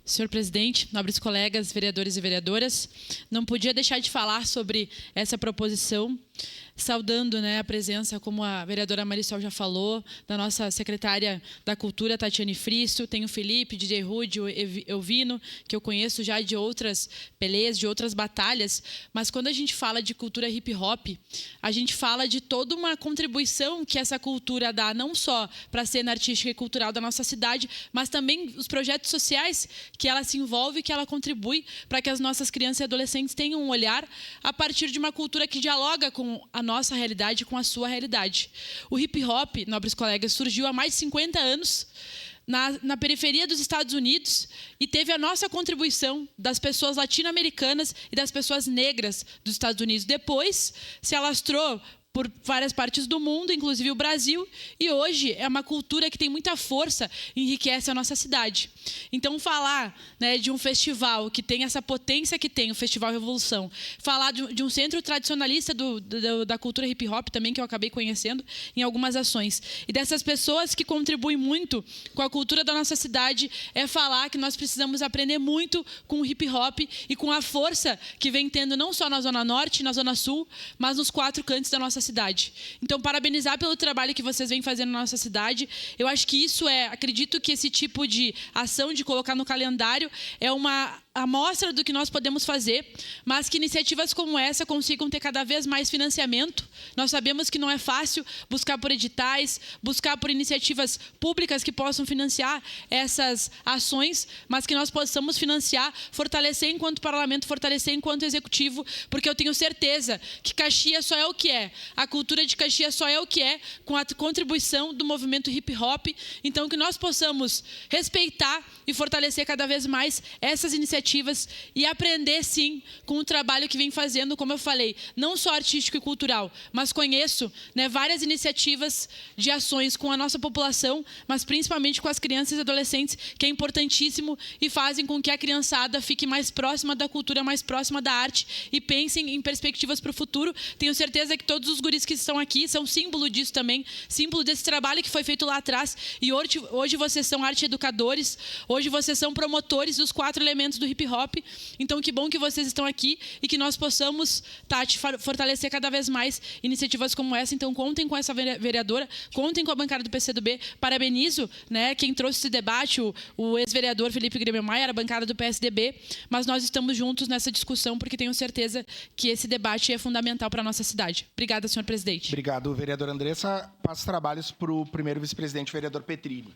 Senhor presidente, nobres colegas, vereadores e vereadoras, não podia deixar de falar sobre essa proposição, saudando, a presença, como a vereadora Marisol já falou, da nossa secretária da Cultura, Tatiane Fristo, tem o Felipe, DJ Rude, o Elvino, que eu conheço já de outras peleas, de outras batalhas, mas quando a gente fala de cultura hip-hop, a gente fala de toda uma contribuição que essa cultura dá, não só para a cena artística e cultural da nossa cidade, mas também os projetos sociais que ela se envolve, que ela contribui para que as nossas crianças e adolescentes tenham um olhar a partir de uma cultura que dialoga com a nossa realidade, com a sua realidade. O hip-hop, nobres colegas, surgiu há mais de 50 anos na periferia dos Estados Unidos e teve a nossa contribuição das pessoas latino-americanas e das pessoas negras dos Estados Unidos. Depois se alastrou por várias partes do mundo, inclusive o Brasil, e hoje é uma cultura que tem muita força e enriquece a nossa cidade. Então, falar de um festival que tem essa potência que tem, o Festival Revolução, falar de um centro tradicionalista da cultura hip-hop também, que eu acabei conhecendo em algumas ações, e dessas pessoas que contribuem muito com a cultura da nossa cidade, é falar que nós precisamos aprender muito com o hip-hop e com a força que vem tendo não só na Zona Norte, na Zona Sul, mas nos 4 cantos da nossa cidade. Então, parabenizar pelo trabalho que vocês vêm fazendo na nossa cidade. Eu acho que isso acredito que esse tipo de ação de colocar no calendário é uma amostra do que nós podemos fazer, mas que iniciativas como essa consigam ter cada vez mais financiamento. Nós sabemos que não é fácil buscar por editais, buscar por iniciativas públicas que possam financiar essas ações, mas que nós possamos financiar, fortalecer enquanto parlamento, fortalecer enquanto executivo, porque eu tenho certeza que Caxias só é o que é. A cultura de Caxias só é o que é com a contribuição do movimento hip-hop. Então, que nós possamos respeitar e fortalecer cada vez mais essas iniciativas e aprender, sim, com o trabalho que vem fazendo, como eu falei, não só artístico e cultural, mas conheço várias iniciativas de ações com a nossa população, mas principalmente com as crianças e adolescentes, que é importantíssimo e fazem com que a criançada fique mais próxima da cultura, mais próxima da arte e pensem em perspectivas para o futuro. Tenho certeza que todos os guris que estão aqui são símbolo disso também, símbolo desse trabalho que foi feito lá atrás, e hoje vocês são arte educadores, hoje vocês são promotores dos 4 elementos do hip-hop. Então, que bom que vocês estão aqui e que nós possamos, Tati, fortalecer cada vez mais iniciativas como essa. Então, contem com essa vereadora, contem com a bancada do PCdoB. Parabenizo quem trouxe esse debate, o ex-vereador Felipe Grêmio Maia, a bancada do PSDB, mas nós estamos juntos nessa discussão porque tenho certeza que esse debate é fundamental para a nossa cidade. Obrigada, senhor presidente. Obrigado, vereadora Andressa. Passo trabalhos para o primeiro vice-presidente, vereador Petrilli.